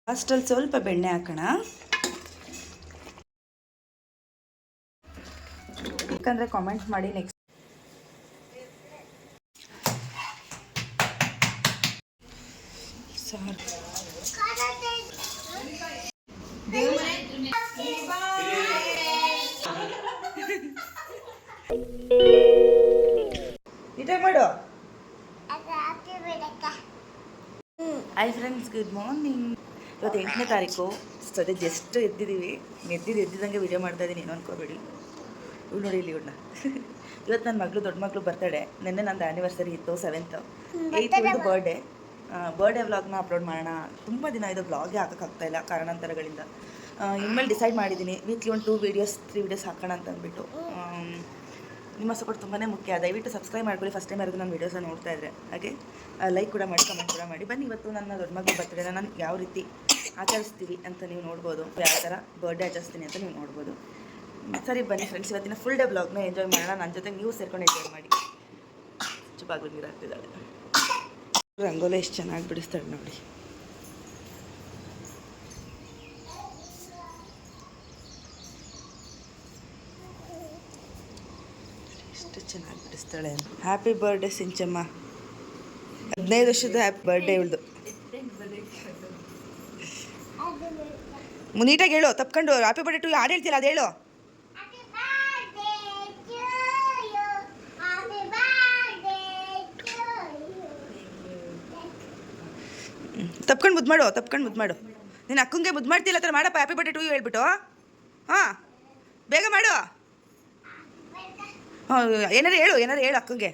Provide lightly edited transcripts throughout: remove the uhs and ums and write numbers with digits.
ಲಾಸ್ಟಲ್ಲಿ ಸ್ವಲ್ಪ ಬೆಣ್ಣೆ ಹಾಕೋಣ, ಯಾಕಂದರೆ ಕಾಮೆಂಟ್ ಮಾಡಿ ನೆಕ್ಸ್ಟ್ ಸಾರು ನೀಟಾಗಿ ಮಾಡು. Hi friends, good morning. ಇವತ್ತು 8ನೇ ತಾರೀಕು. ಸದ್ಯ ಜಸ್ಟ್ ಎದ್ದಿದ್ದಂಗೆ ವೀಡಿಯೋ ಮಾಡ್ತಾಯಿದ್ದೀನಿ, ಏನೋ ಅನ್ಕೋಬೇಡಿ. ಇವ್ಳು ನೋಡಿ ಇಲ್ಲಿ ಇವ್ಳನ್ನ. ಇವತ್ತು ನನ್ನ ಮಗಳು, ದೊಡ್ಡ ಮಗಳು ಬರ್ತಡೇ. ನಿನ್ನೆ ನಂದು ಆ್ಯನಿವರ್ಸರಿ ಇತ್ತು, 7th. 8th ಬರ್ಡೇ ವ್ಲಾಗ್ನ ಅಪ್ಲೋಡ್ ಮಾಡೋಣ. ತುಂಬ ದಿನ ಇದು ವ್ಲಾಗೇ ಹಾಕೋಕ್ಕಾಗ್ತಾಯಿಲ್ಲ ಕಾರಣಾಂತರಗಳಿಂದ. ಇನ್ಮೇಲೆ ಡಿಸೈಡ್ ಮಾಡಿದ್ದೀನಿ, ವೀಕ್ಲಿ ಒಂದು 3 ವೀಡಿಯೋಸ್ ಹಾಕೋಣ ಅಂತ ಅಂದ್ಬಿಟ್ಟು. ನಿಮ್ಮ ಸಪೋರ್ಟ್ ತುಂಬಾ ಮುಖ್ಯ. ದಯವಿಟ್ಟು ಸಬ್ಸ್ಕ್ರೈಬ್ ಮಾಡ್ಕೊಳ್ಳಿ, ಫಸ್ಟ್ ಟೈಮ್ ಯಾರು ನನ್ನ ವೀಡಿಯೋಸ್ನ ನೋಡ್ತಾ ಇದ್ದರೆ. ಹಾಗೆ ಲೈಕ್ ಕೂಡ ಮಾಡಿ, ಕಮೆಂಟ್ ಕೂಡ ಮಾಡಿ. ಬನ್ನಿ, ಇವತ್ತು ನನ್ನ ದೊಡ್ಡ ಮಗಳು ಬರ್ತಡೇನ ನಾನು ಯಾವ ರೀತಿ ಆಚರಿಸ್ತೀವಿ ಅಂತ ನೀವು ನೋಡ್ಬೋದು, ಯಾವ ಥರ ಬರ್ಡೇ ಆಚರಿಸ್ತೀನಿ ಅಂತ ನೀವು ನೋಡ್ಬೋದು. ಸರಿ ಬನ್ನಿ ಫ್ರೆಂಡ್ಸ್, ಇವತ್ತಿನ ಫುಲ್ ಡೇ ಬ್ಲಾಗ್ನ ಎಂಜಾಯ್ ಮಾಡೋಣ. ನನ್ನ ಜೊತೆ ನೀವು ಸೇರ್ಕೊಂಡು ಎಂಜಾಯ್ ಮಾಡಿ. ಚುಪಾಗಿ ನೀರು ಹಾಕ್ತಿದ್ದಾಳೆ. ರಂಗೋಲಿ ಎಷ್ಟು ಚೆನ್ನಾಗಿ ಬಿಡಿಸ್ತಾಳೆ ನೋಡಿ. ಎಷ್ಟು ಚೆನ್ನಾಗಿ ಬಿಡಿಸ್ತಾಳೆ. Happy birthday ಸಿಂಚಮ್ಮ. 15 ವರ್ಷದ ಹ್ಯಾಪಿ ಬರ್ಡೇ ಇವಳ್ದು. ನೀಟಾಗಿ ಹೇಳು, ತಪ್ಕೊಂಡು ಹ್ಯಾಪಿ ಬರ್ಡೇ ಟು ಯು ಹಾಡು ಹೇಳ್ತಿಲ್ಲ, ಅದು ಹೇಳು. ತಪ್ಕೊಂಡು ಮುದ್ದು ಮಾಡು. ನೀನು ಅಕ್ಕಂಗೆ ಮುದ್ದು ಮಾಡ್ತಿಲ್ಲ ಥರ ಮಾಡಪ್ಪ. ಹ್ಯಾಪಿ ಬರ್ಡೇ ಟು ಯು ಹೇಳ್ಬಿಟ್ಟು. ಹಾಂ, ಬೇಗ ಮಾಡು. ಹಾಂ, ಏನಾರು ಹೇಳು ಅಕ್ಕಂಗೆ.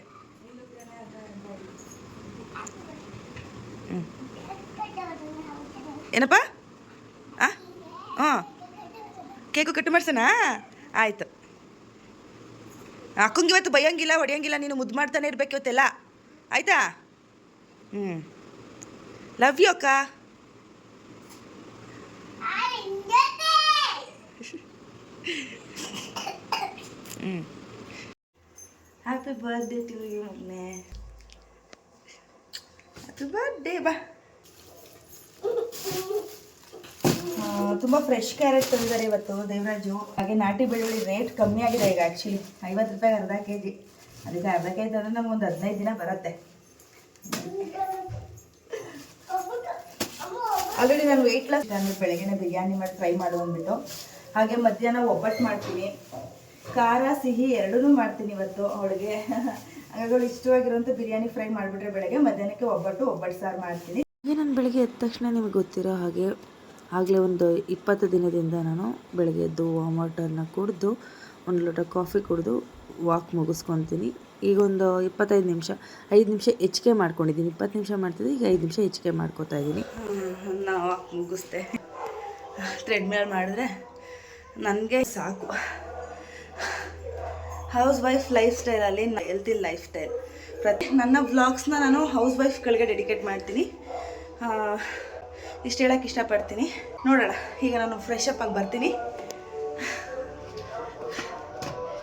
ಏನಪ್ಪ? ಹಾಂ, ಕೇಕು ಕಟ್ಟು ಮಾಡ್ಸೋಣ. ಆಯಿತು. ಅಕ್ಕಂಗೆ ಇವತ್ತು ಬೈಯೋಂಗಿಲ್ಲ, ಹೊಡೆಯೋಂಗಿಲ್ಲ, ನೀನು ಮುದ್ದು ಮಾಡ್ತಾನೆ ಇರಬೇಕು ಇವತ್ತೆಲ್ಲ, ಆಯಿತಾ? ಲವ್ ಯು ಅಕ್ಕ. ಹ್ಯಾಪಿ ಬರ್ಡೇ ಟು ಯು ಮೊನ್ನೆ. Happy birthday. ಬಾ. ತುಂಬ ಫ್ರೆಶ್ ಕ್ಯಾರೆಟ್ ತಂದಿದ್ದಾರೆ ಇವತ್ತು ದೇವರಾಜು. ಹಾಗೆ ನಾಟಿ ಬೆಳ್ಳುಳ್ಳಿ ರೇಟ್ ಕಮ್ಮಿ ಆಗಿದೆ ಈಗ. ಆ್ಯಕ್ಚುಲಿ 50 ರೂಪಾಯಿಗೆ ಅರ್ಧ kg. ಅದಕ್ಕೆ ಅರ್ಧ kg ತಂದರೆ ನಮ್ಗೆ ಒಂದು 15 ದಿನ ಬರುತ್ತೆ. ಆಲ್ರೆಡಿ ನಾನು ವೆಯ್ಟ್ ಲಾಸ್ ಅಂದ್ಬಿಟ್ಟು ಬೆಳಗ್ಗೆನೇ ಬಿರಿಯಾನಿ ಮಾಡಿ ಫ್ರೈ ಮಾಡು ಅಂದ್ಬಿಟ್ಟು. ಹಾಗೆ ಮಧ್ಯಾಹ್ನ ಒಬ್ಬಟ್ಟು ಮಾಡ್ತೀನಿ, ಖಾರ ಸಿಹಿ ಎರಡೂ ಮಾಡ್ತೀನಿ ಇವತ್ತು ಅವಳಿಗೆ. ಹಾಗಾಗಿ ಇಷ್ಟವಾಗಿರೋಂಥ ಬಿರಿಯಾನಿ ಫ್ರೈ ಮಾಡಿಬಿಟ್ರೆ ಬೆಳಗ್ಗೆ, ಮಧ್ಯಾಹ್ನಕ್ಕೆ ಒಬ್ಬಟ್ಟು ಸಾರು ಮಾಡ್ತೀನಿ. ನಾನು ಬೆಳಗ್ಗೆ ಎದ್ದ ತಕ್ಷಣ ನಿಮಗೆ ಗೊತ್ತಿರೋ ಹಾಗೆ ಆಗಲೇ ಒಂದು 20 ದಿನದಿಂದ ನಾನು ಬೆಳಗ್ಗೆ ಎದ್ದು ವಾಮ್ ವಾಟರ್ನ ಕುಡಿದು 1 ಲೋಟ ಕಾಫಿ ಕುಡಿದು ವಾಕ್ ಮುಗಿಸ್ಕೊತೀನಿ. ಈಗ ಒಂದು 5 ನಿಮಿಷ ಹೆಚ್ಚಿಗೆ ಮಾಡ್ಕೊಂಡಿದ್ದೀನಿ. 20 ನಿಮಿಷ ಮಾಡ್ತಿದ್ದೆ, ಈಗ 5 ನಿಮಿಷ ಹೆಚ್ಚಿಗೆ ಮಾಡ್ಕೋತಾ ಇದ್ದೀನಿ. ನಾವು ವಾಕ್ ಮುಗಿಸ್ದೆ. ಟ್ರೆಡ್ಮಿಲ್ ಮಾಡಿದ್ರೆ ನನಗೆ ಸಾಕು. ಹೌಸ್ ವೈಫ್ ಲೈಫ್ ಸ್ಟೈಲಲ್ಲಿ ಹೆಲ್ತಿ ಲೈಫ್ ಸ್ಟೈಲ್. ನನ್ನ ವ್ಲಾಗ್ಸ್ನ ನಾನು ಹೌಸ್ ವೈಫ್ಗಳಿಗೆ ಡೆಡಿಕೇಟ್ ಮಾಡ್ತೀನಿ. ಇಷ್ಟು ಹೇಳೋಕ್ಕೆ ಇಷ್ಟಪಡ್ತೀನಿ. ನೋಡೋಣ, ಈಗ ನಾನು ಫ್ರೆಶ್ ಅಪ್ ಆಗಿ ಬರ್ತೀನಿ.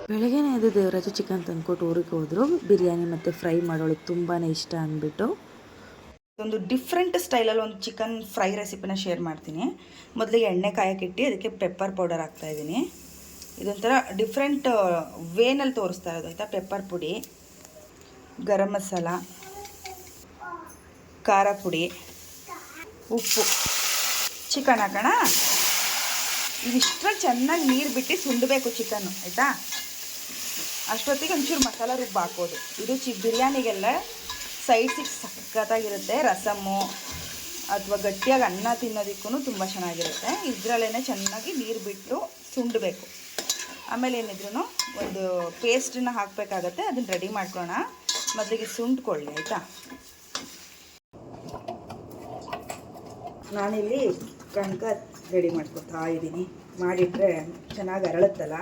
ಬೆಳಗ್ಗೆನೇ ಎದ್ದು ದೇವರಾಜು ಚಿಕನ್ ತಂದ್ಕೊಟ್ಟು ಊರಿಗೆ ಹೋದರು. ಬಿರಿಯಾನಿ ಮತ್ತು ಫ್ರೈ ಮಾಡೋಳಿಗೆ ತುಂಬಾ ಇಷ್ಟ ಅಂದ್ಬಿಟ್ಟು ಒಂದು ಡಿಫ್ರೆಂಟ್ ಸ್ಟೈಲಲ್ಲಿ ಒಂದು ಚಿಕನ್ ಫ್ರೈ ರೆಸಿಪಿನ ಶೇರ್ ಮಾಡ್ತೀನಿ. ಮೊದಲಿಗೆ ಎಣ್ಣೆ ಕಾಯಕ್ಕಿಟ್ಟು ಅದಕ್ಕೆ ಪೆಪ್ಪರ್ ಪೌಡರ್ ಹಾಕ್ತಾಯಿದ್ದೀನಿ. ಇದೊಂಥರ ಡಿಫ್ರೆಂಟ್ ವೇನಲ್ಲಿ ತೋರಿಸ್ತಾ ಇರೋದು, ಆಯಿತಾ? ಪೆಪ್ಪರ್ ಪುಡಿ, ಗರಂ ಮಸಾಲ, ಖಾರ ಪುಡಿ, ಉಪ್ಪು, ಚಿಕನ್ ಹಾಕೋಣ. ಇದಿಷ್ಟರಲ್ಲಿ ಚೆನ್ನಾಗಿ ನೀರು ಬಿಟ್ಟು ಸುಂಡಬೇಕು ಚಿಕನ್ನು, ಆಯಿತಾ? ಅಷ್ಟೊತ್ತಿಗೆ ಒಂಚೂರು ಮಸಾಲ ರುಬ್ಬ ಹಾಕೋದು. ಇದು ಬಿರಿಯಾನಿಗೆಲ್ಲ ಸೈಡ್ಸಿಗೆ ಸಖತ್ತಾಗಿರುತ್ತೆ. ರಸಮ್ಮು ಅಥವಾ ಗಟ್ಟಿಯಾಗಿ ಅನ್ನ ತಿನ್ನೋದಕ್ಕೂ ತುಂಬ ಚೆನ್ನಾಗಿರುತ್ತೆ. ಇದರಲ್ಲೇ ಚೆನ್ನಾಗಿ ನೀರು ಬಿಟ್ಟು ಸುಂಡಬೇಕು. ಆಮೇಲೆ ಏನಿದ್ರು ಒಂದು ಪೇಸ್ಟನ್ನ ಹಾಕಬೇಕಾಗತ್ತೆ, ಅದನ್ನು ರೆಡಿ ಮಾಡ್ಕೊಳ್ಳೋಣ. ಮೊದಲಿಗೆ ಸುಂಡ್ಕೊಳ್ಳಿ, ಆಯಿತಾ? ನಾನಿಲ್ಲಿ ಕಣಕ ರೆಡಿ ಮಾಡ್ಕೊತಾ ಇದ್ದೀನಿ. ಮಾಡಿಟ್ರೆ ಚೆನ್ನಾಗಿ ಅರಳುತ್ತಲ್ಲ,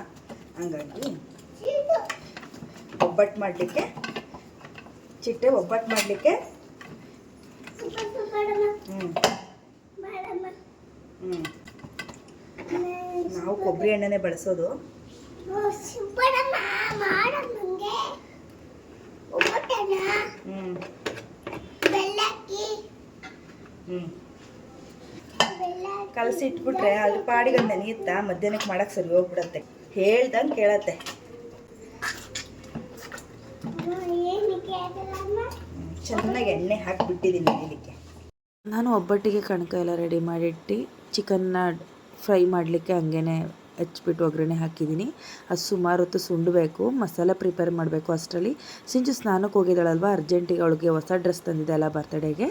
ಹಂಗಾಗಿ ಒಬ್ಬಟ್ಟು ಮಾಡಲಿಕ್ಕೆ ಚಿಟ್ಟೆ ಒಬ್ಬಟ್ಟು ಮಾಡಲಿಕ್ಕೆ ನಾವು ಕೊಬ್ಬರಿ ಎಣ್ಣೆನೇ ಬಳಸೋದು. ಕಲಸಿಟ್ಬಿಟ್ರೆ ಅಲ್ಲಿ ಪಾಡಿಗೆ ನೆನೆಯುತ್ತಾ ಮಧ್ಯಾಹ್ನಕ್ಕೆ ಮಾಡೋಕ್ಕೆ ಸರಿ ಹೋಗ್ಬಿಡತ್ತೆ. ಹೇಳ್ದಂಗೆ ಕೇಳತ್ತೆ. ಚೆನ್ನಾಗಿ ಎಣ್ಣೆ ಹಾಕಿಬಿಟ್ಟಿದ್ದೀನಿ ನೆನೆಯಲಿಕ್ಕೆ. ನಾನು ಒಬ್ಬಟ್ಟಿಗೆ ಕಣಕ ಎಲ್ಲ ರೆಡಿ ಮಾಡಿಟ್ಟು ಚಿಕನ್ನ ಫ್ರೈ ಮಾಡಲಿಕ್ಕೆ ಹಂಗೇ ಹಚ್ಬಿಟ್ಟು ಒಗ್ಗರಣೆ ಹಾಕಿದ್ದೀನಿ. ಅದು ಸುಮಾರು ಹೊತ್ತು ಸುಂಡಬೇಕು, ಮಸಾಲೆ ಪ್ರಿಪೇರ್ ಮಾಡಬೇಕು. ಅಷ್ಟರಲ್ಲಿ ಸಿಂಚು ಸ್ನಾನಕ್ಕೆ ಹೋಗಿದ್ದಾಳಲ್ವ, ಅರ್ಜೆಂಟಿಗೆ ಅವಳಿಗೆ ಹೊಸ ಡ್ರೆಸ್ ತಂದಿದ್ದೆ ಅಲ್ಲ ಬರ್ತಡೇಗೆ,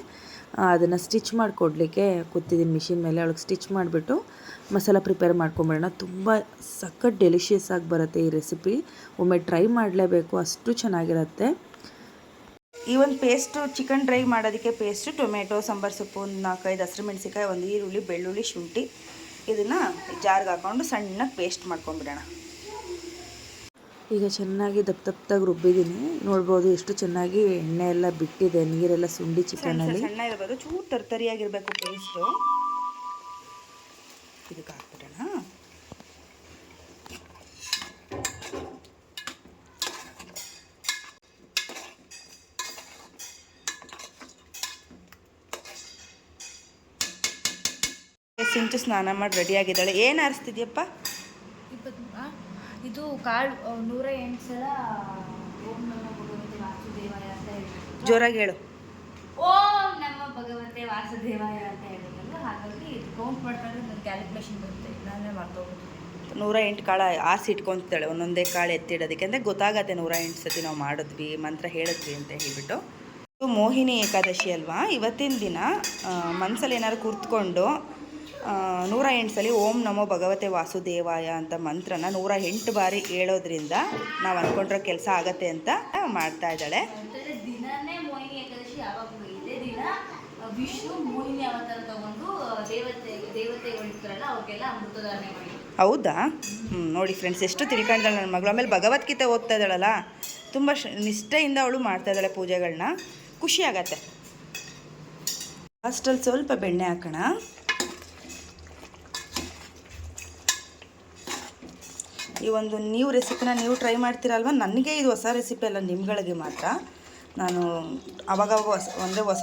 ಅದನ್ನು ಸ್ಟಿಚ್ ಮಾಡಿಕೊಡ್ಲಿಕ್ಕೆ ಕೂತಿದ್ದೀನಿ ಮಿಷಿನ್ ಮೇಲೆ. ಅವಳಿಗೆ ಸ್ಟಿಚ್ ಮಾಡಿಬಿಟ್ಟು ಮಸಾಲ ಪ್ರಿಪೇರ್ ಮಾಡ್ಕೊಂಬಿಡೋಣ. ತುಂಬ ಸಖತ್ ಡೆಲಿಷಿಯಸ್ ಆಗಿ ಬರುತ್ತೆ ಈ ರೆಸಿಪಿ. ಒಮ್ಮೆ ಟ್ರೈ ಮಾಡಲೇಬೇಕು, ಅಷ್ಟು ಚೆನ್ನಾಗಿರುತ್ತೆ. ಈ ಒಂದು ಪೇಸ್ಟು ಚಿಕನ್ ಡ್ರೈ ಮಾಡೋದಕ್ಕೆ ಪೇಸ್ಟು ಟೊಮೆಟೊ, ಸಾಂಬಾರು ಸೊಪ್ಪು, 4-5 ಹಸಿರು ಮೆಣಸಿಕಾಯಿ, 1 ಈರುಳ್ಳಿ, ಬೆಳ್ಳುಳ್ಳಿ, ಶುಂಠಿ ಇದನ್ನು ಜಾರ್ಗೆ ಹಾಕ್ಕೊಂಡು ಸಣ್ಣಗೆ ಪೇಸ್ಟ್ ಮಾಡ್ಕೊಂಬಿಡೋಣ. ಈಗ ಚೆನ್ನಾಗಿ ದಪ್ಪದಾಗಿ ರುಬ್ಬಿದ್ದೀನಿ. ನೋಡ್ಬೋದು ಎಷ್ಟು ಚೆನ್ನಾಗಿ ಎಣ್ಣೆ ಎಲ್ಲ ಬಿಟ್ಟಿದೆ, ನೀರೆಲ್ಲ ಸುಂಡಿ ಚಿಕನಲ್ಲಿ. ಸಣ್ಣ ಇರ್ಬೋದು, ಚೂರು ತರ್ತರಿಯಾಗಿರಬೇಕು ಪೇಸ್ಟು. ಇದಕ್ಕೆ ಹಾಕ್ಬಿಡೋಣ. ಸಿಂಚು ಸ್ನಾನ ಮಾಡಿ ರೆಡಿಯಾಗಿದ್ದಾಳೆ. ಏನು ಆರಿಸ್ತಿದ್ಯಪ್ಪ? ಇದು ಕಾಳು 108 ಸಲ ಓಂ ನಮೋ ಭಗವತೆ ವಾಸುದೇವಾಯ ಅಂತ ಹೇಳ್ಬೇಕು. ಜೋರಾಗಿ ಹೇಳು. ಓಂ ನಮೋ ಭಗವತೆ ವಾಸುದೇವಾಯ ಅಂತ ಹೇಳ್ಬೇಕಲ್ಲ, ಹಾಗಾಗಿ ಇದು ಕೌಂಟ್ ಮಾಡ್ಕೊಂಡ್ರೆ ನನಗೆ ಕ್ಯಾಲ್ಕುಲೇಷನ್ ಬರುತ್ತೆ. ನಾನೇ ಮರ್ತೋಗ್ಬಿಟ್ಟು 108 ಕಾಳು ಆರಿಸಿ ಇಟ್ಕೊತಾಳೆ, ಒಂದೊಂದೇ ಕಾಳು ಎತ್ತಿಡೋದಕ್ಕೆ. ಅಂದರೆ ಗೊತ್ತಾಗತ್ತೆ 108 ಸತಿ ನಾವು ಮಾಡಿದ್ವಿ, ಮಂತ್ರ ಹೇಳಿದ್ವಿ ಅಂತ ಹೇಳ್ಬಿಟ್ಟು. ಮೋಹಿನಿ ಏಕಾದಶಿ ಅಲ್ವಾ, ಇವತ್ತಿನ ದಿನ ಮನಸ್ಸಲ್ಲಿ ಏನಾದ್ರು ಕೂತ್ಕೊಂಡು 108 ಸಲ ಓಂ ನಮೋ ಭಗವತೆ ವಾಸುದೇವಾಯ ಅಂತ ಮಂತ್ರನ 108 ಬಾರಿ ಹೇಳೋದ್ರಿಂದ ನಾವು ಅಂದ್ಕೊಂಡಿರೋ ಕೆಲಸ ಆಗತ್ತೆ ಅಂತ ಮಾಡ್ತಾ ಇದ್ದಾಳೆ. ದಿನನೇ ಮೋಹಿನಿ ಏಕಾದಶಿ ಯಾವಾಗಲೂ ಇದೇ ದಿನ ವಿಷ್ಣು ಮೋಹಿನಿ ಅವತಾರ ತಗೊಂಡು ದೇವತೆಗಳಿರ್ತಾರಲ್ಲ ಅವ್ರಿಗೆಲ್ಲ ಅಮೃತಧಾರಣೆ ಮಾಡಿ. ಹೌದಾ? ನೋಡಿ ಫ್ರೆಂಡ್ಸ್, ಎಷ್ಟು ತಿಳ್ಕೊಂಡಿದ್ದಾಳೆ ನನ್ನ ಮಗಳು. ಆಮೇಲೆ ಭಗವದ್ಗೀತೆ ಓದ್ತಾ ಇದ್ದಾಳಲ್ಲ, ತುಂಬ ನಿಷ್ಠೆಯಿಂದ ಅವಳು ಮಾಡ್ತಾ ಇದ್ದಾಳೆ ಪೂಜೆಗಳನ್ನ. ಖುಷಿ ಆಗತ್ತೆ. ಲಾಸ್ಟಲ್ಲಿ ಸ್ವಲ್ಪ ಬೆಣ್ಣೆ ಹಾಕೋಣ. ಈ ಒಂದು ನ್ಯೂ ರೆಸಿಪಿನ ನೀವು ಟ್ರೈ ಮಾಡ್ತೀರಲ್ವ. ನನಗೆ ಇದು ಹೊಸ ರೆಸಿಪಿ ಅಲ್ಲ, ನಿಮ್ಗಳಿಗೆ ಮಾತ್ರ. ನಾನು ಅವಾಗವಾಗ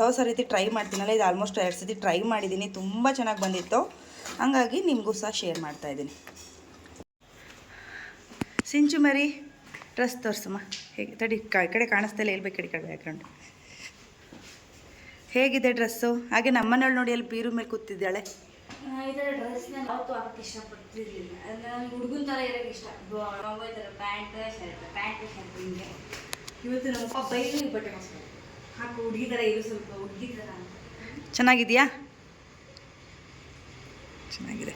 ಹೊಸ ರೀತಿ ಟ್ರೈ ಮಾಡ್ತೀನಲ್ಲ, ಇದು ಆಲ್ಮೋಸ್ಟ್ 2 ಸತಿ ಟ್ರೈ ಮಾಡಿದ್ದೀನಿ, ತುಂಬ ಚೆನ್ನಾಗಿ ಬಂದಿತ್ತು. ಹಂಗಾಗಿ ನಿಮಗೂ ಸಹ ಶೇರ್ ಮಾಡ್ತಾಯಿದ್ದೀನಿ. ಸಿಂಚು ಮರಿ ಡ್ರೆಸ್ ತೋರಿಸಮ್ಮ. ಹೇಗೆ ತಡಿ, ಈ ಕಡೆ ಕಾಣಿಸ್ತಾ ಇಲ್ಲ, ಹೇಳ್ಬೇಕು ಈ ಕಡೆ ಬ್ಯಾಕ್ಗ್ರೌಂಡ್. ಹೇಗಿದೆ ಡ್ರೆಸ್ಸು? ಹಾಗೆ ನಮ್ಮನೇಳು ನೋಡಿ, ಅಲ್ಲಿ ಬೀರು ಮೇಲೆ ಕೂತಿದ್ದಾಳೆ. ಈ ಥರ ಡ್ರೆಸ್ನ ಯಾವತ್ತೂ ಹಾಕಕ್ಕೆ ಇಷ್ಟಪಡ್ತಿರ್ಲಿಲ್ಲ. ನನಗೆ ಹುಡುಗನ ಥರ ಇರೋಕ್ಕೆ ಇಷ್ಟ. ಈ ಥರ ಪ್ಯಾಂಟ್ ಶರ್ಟ್ ಹಿಂಗೆ. ಇವತ್ತು ನಮ್ಮಪ್ಪ ಬೈಲು ಬಟ್ಟೆ ಮಾಡಿಸ್ತಾರೆ, ಹಾಕು ಹುಡುಗಿ ಥರ ಇರು, ಸ್ವಲ್ಪ ಹುಡುಗಿ ಥರ ಅಂತ. ಚೆನ್ನಾಗಿದೆಯಾ? ಚೆನ್ನಾಗಿದೆ.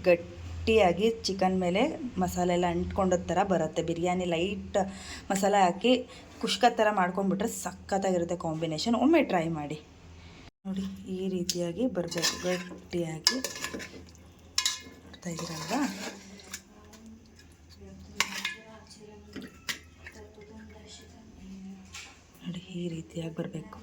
ಗಟ್ಟಿಯಾಗಿ ಚಿಕನ್ ಮೇಲೆ ಮಸಾಲೆ ಎಲ್ಲ ಅಂಟ್ಕೊಂಡೋದ ಥರ ಬರುತ್ತೆ. ಬಿರಿಯಾನಿ ಲೈಟ್ ಮಸಾಲೆ ಹಾಕಿ ಕುಷ್ಕ ಥರ ಮಾಡ್ಕೊಂಡ್ಬಿಟ್ರೆ ಸಖತ್ತಾಗಿರುತ್ತೆ ಕಾಂಬಿನೇಷನ್. ಒಮ್ಮೆ ಟ್ರೈ ಮಾಡಿ ನೋಡಿ. ಈ ರೀತಿಯಾಗಿ ಬರಬೇಕು, ಗಟ್ಟಿಯಾಗಿ. ನೋಡ್ತಾ ಇದ್ದೀರಲ್ವಾ? ನೋಡಿ, ಈ ರೀತಿಯಾಗಿ ಬರಬೇಕು.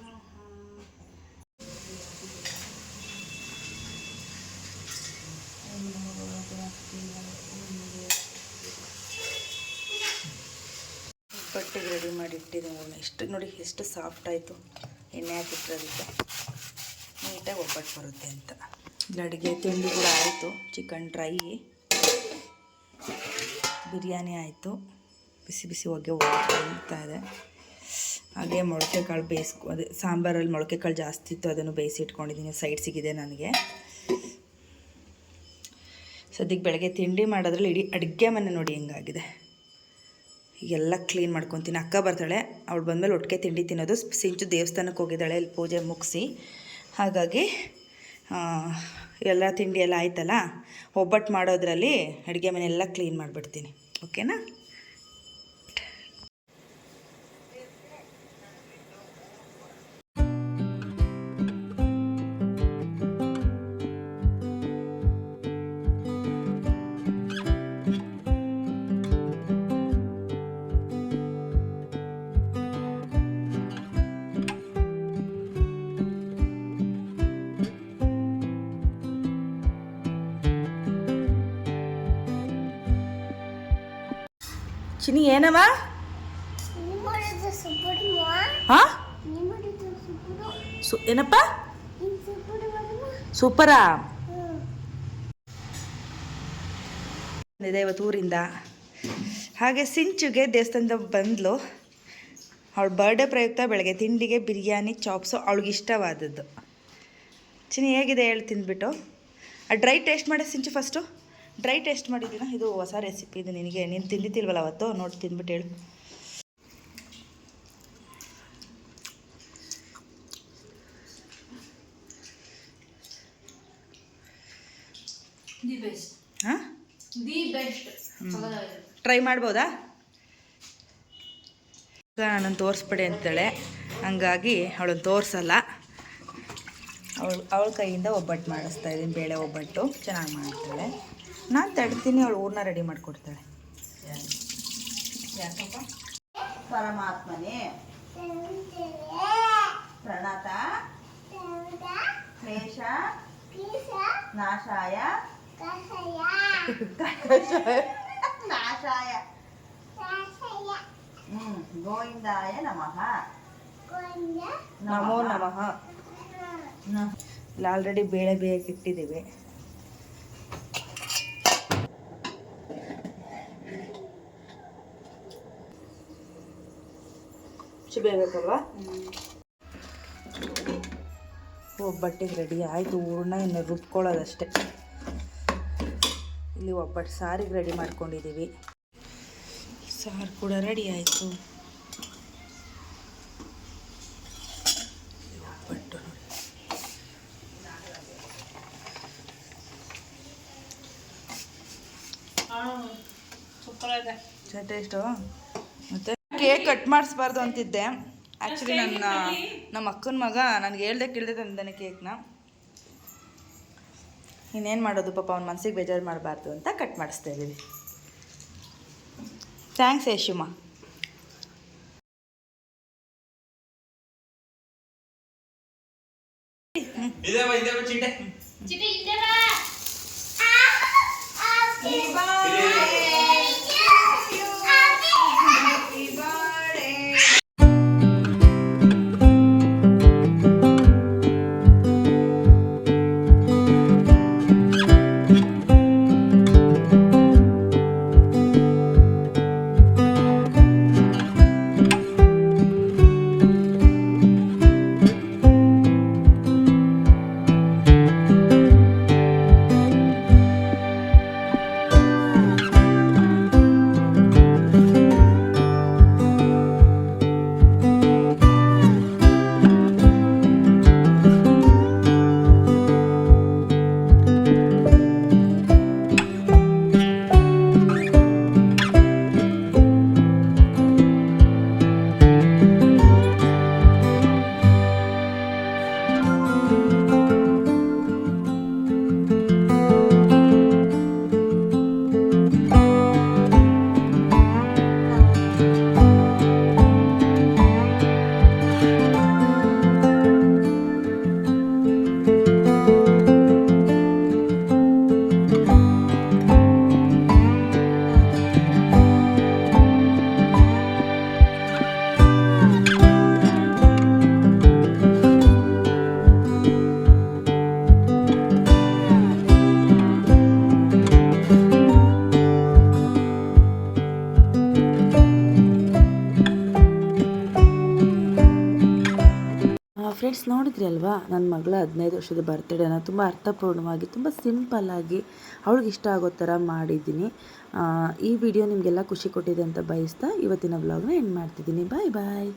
ಒಬ್ಬಟ್ಟಿಗೆ ರೆಡಿ ಮಾಡಿ ಇಟ್ಟಿದ್ದೀನಿ. ಎಷ್ಟು ನೋಡಿ, ಎಷ್ಟು ಸಾಫ್ಟ್ ಆಯಿತು ಎಣ್ಣೆ ಹಾಕಿಟ್ಟಿರೋದಕ್ಕೆ. ನೀಟಾಗಿ ಒಬ್ಬಟ್ಟು ಬರುತ್ತೆ ಅಂತ. ಇಲ್ಲಿ ಅಡುಗೆ ತಿಂಡಿ ಕೂಡ ಆಯಿತು. ಚಿಕನ್ ಡ್ರೈ, ಬಿರಿಯಾನಿ ಆಯಿತು. ಬಿಸಿ ಬಿಸಿ ಹೊಗೆ ಹೋಗ್ತಾ ಇದೆ. ಹಾಗೆ ಮೊಳಕೆ ಕಾಳು ಅದೇ ಸಾಂಬಾರಲ್ಲಿ ಮೊಳಕೆ ಕಾಳು ಜಾಸ್ತಿ ಇತ್ತು, ಅದನ್ನು ಬೇಯಿಸಿ ಇಟ್ಕೊಂಡಿದ್ದೀನಿ. ಸೈಡ್ ಸಿಗಿದೆ ನನಗೆ. ಸದ್ಯಕ್ಕೆ ಬೆಳಗ್ಗೆ ತಿಂಡಿ ಮಾಡೋದ್ರಲ್ಲಿ ಇಡೀ ಅಡುಗೆ ಮನೆ ನೋಡಿ ಹೆಂಗಾಗಿದೆ. ಎಲ್ಲ ಕ್ಲೀನ್ ಮಾಡ್ಕೊತೀನಿ. ಅಕ್ಕ ಬರ್ತಾಳೆ, ಅವಳು ಬಂದಮೇಲೆ ಒಟ್ಟಿಗೆ ತಿಂಡಿ ತಿನ್ನೋದು. ಸಿಂಚು ದೇವಸ್ಥಾನಕ್ಕೆ ಹೋಗಿದ್ದಾಳೆ, ಇಲ್ಲಿ ಪೂಜೆ ಮುಗಿಸಿ. ಹಾಗಾಗಿ ಎಲ್ಲ ತಿಂಡಿ ಎಲ್ಲ ಆಯ್ತಲ್ಲ, ಒಬ್ಬಟ್ಟು ಮಾಡೋದ್ರಲ್ಲಿ ಅಡುಗೆ ಮನೆ ಎಲ್ಲ ಕ್ಲೀನ್ ಮಾಡಿಬಿಡ್ತೀನಿ. ಓಕೆನಾ? ಚಿನಿ ಏನಮ್ಮ ಹಾ ಏನಪ್ಪ ಸೂಪರಾ ಇದೆ ಇವತ್ತು ಊರಿಂದ. ಹಾಗೆ ಸಿಂಚುಗೆ ದೇವಸ್ಥಾನದ ಬಂದ್ಲು. ಅವಳ ಬರ್ಡೇ ಪ್ರಯುಕ್ತ ಬೆಳಗ್ಗೆ ತಿಂಡಿಗೆ ಬಿರಿಯಾನಿ ಚಾಪ್ಸು ಅವಳಿಗೆ ಇಷ್ಟವಾದದ್ದು. ಚಿನಿ ಹೇಗಿದೆ ಹೇಳಿ ತಿಂದ್ಬಿಟ್ಟು. ಆ ಡ್ರೈ ಟೇಸ್ಟ್ ಮಾಡಿ ಸಿಂಚು ಫಸ್ಟು. ಡ್ರೈ ಟೇಸ್ಟ್ ಮಾಡಿದ್ದೀನ, ಇದು ಹೊಸ ರೆಸಿಪಿ, ಇದು ನಿನಗೆ ನೀನು ತಿಂದಿತ್ತಿಲ್ವಲ್ಲ ಅವತ್ತು, ನೋಡಿ ತಿಂದ್ಬಿಟ್ಟು ಹೇಳು. The best. ಹಾಂ ದಿ ಬೆಸ್ಟ್. ಟ್ರೈ ಮಾಡ್ಬೋದಾ? ನನ್ನನ್ನು ತೋರಿಸ್ಬಿಡಿ ಅಂತಾಳೆ, ಹಂಗಾಗಿ ಅವಳನ್ನು ತೋರಿಸಲ್ಲ. ಅವಳ ಕೈಯಿಂದ ಒಬ್ಬಟ್ಟು ಮಾಡಿಸ್ತಾ ಇದ್ದೀನಿ, ಬೇಳೆ ಒಬ್ಬಟ್ಟು ಚೆನ್ನಾಗಿ ಮಾಡ್ತಾಳೆ. ನಾನು ತಡ್ತೀನಿ, ಅವಳು ಊರನ್ನ ರೆಡಿ ಮಾಡಿಕೊಡ್ತಾಳೆ. ಯಾಕಪ್ಪ? ಪರಮಾತ್ಮನೇ ಪ್ರಣತ ಕ್ಲೇಶ ನಾಶಾಯ ನಾಶಾಯ ಗೋವಿಂದಾಯ ನಮಃ ನಮೋ ನಮಃ. ಇಲ್ಲಿ ಆಲ್ರೆಡಿ ಬೇಳೆ ಬೇಯಕ್ಕೆ ಇಟ್ಟಿದ್ದೀವಿ. ಬೇಯಬೇಕಲ್ವಾ? ಒಬ್ಬಟ್ಟಿಗೆ ರೆಡಿ ಆಯಿತು. ಹೂರ್ಣ ಇನ್ನು ರುಬ್ಕೊಳ್ಳೋದಷ್ಟೇ. ಇಲ್ಲಿ ಒಬ್ಬಟ್ಟು ಸಾರಿಗೆ ರೆಡಿ ಮಾಡ್ಕೊಂಡಿದ್ದೀವಿ. ಸಾರು ಕೂಡ ರೆಡಿ ಆಯಿತು. ಒಬ್ಬಟ್ಟು ಸೂಪರ್ ಟೇಸ್ಟು. ಮತ್ತು ಕೇಕ್ ಕಟ್ ಮಾಡಿಸ್ಬಾರ್ದು ಅಂತಿದ್ದೆ. ಆ್ಯಕ್ಚುಲಿ ನಮ್ಮ ಅಕ್ಕನ ಮಗ ನನಗೆ ಹೇಳ್ದೆ ಕೇಳ್ದೆ ತಂದಾನೆ ಕೇಕ್ನ. ಇನ್ನೇನು ಮಾಡೋದು ಪಾಪ, ಅವ್ನ ಮನಸ್ಸಿಗೆ ಬೇಜಾರು ಮಾಡಬಾರ್ದು ಅಂತ ಕಟ್ ಮಾಡಿಸ್ತಾ ಇದ್ದೀವಿ. ಥ್ಯಾಂಕ್ಸ್ ಯಶುಮ. ಫ್ರೆಂಡ್ಸ್, ನೋಡಿದ್ರಿ ಅಲ್ವಾ ನನ್ನ ಮಗಳ 15 ವರ್ಷದ ಬರ್ತ್ಡೇನ ತುಂಬ ಅರ್ಥಪೂರ್ಣವಾಗಿ, ತುಂಬ ಸಿಂಪಲ್ಲಾಗಿ ಅವಳಿಗೆ ಇಷ್ಟ ಆಗೋ ಥರ ಮಾಡಿದ್ದೀನಿ. ಈ ವಿಡಿಯೋ ನಿಮಗೆಲ್ಲ ಖುಷಿ ಕೊಟ್ಟಿದೆ ಅಂತ ಬಯಸ್ತಾ ಇವತ್ತಿನ ವ್ಲಾಗ್ನ ಎಂಡ್ ಮಾಡ್ತಿದ್ದೀನಿ. ಬಾಯ್ ಬಾಯ್.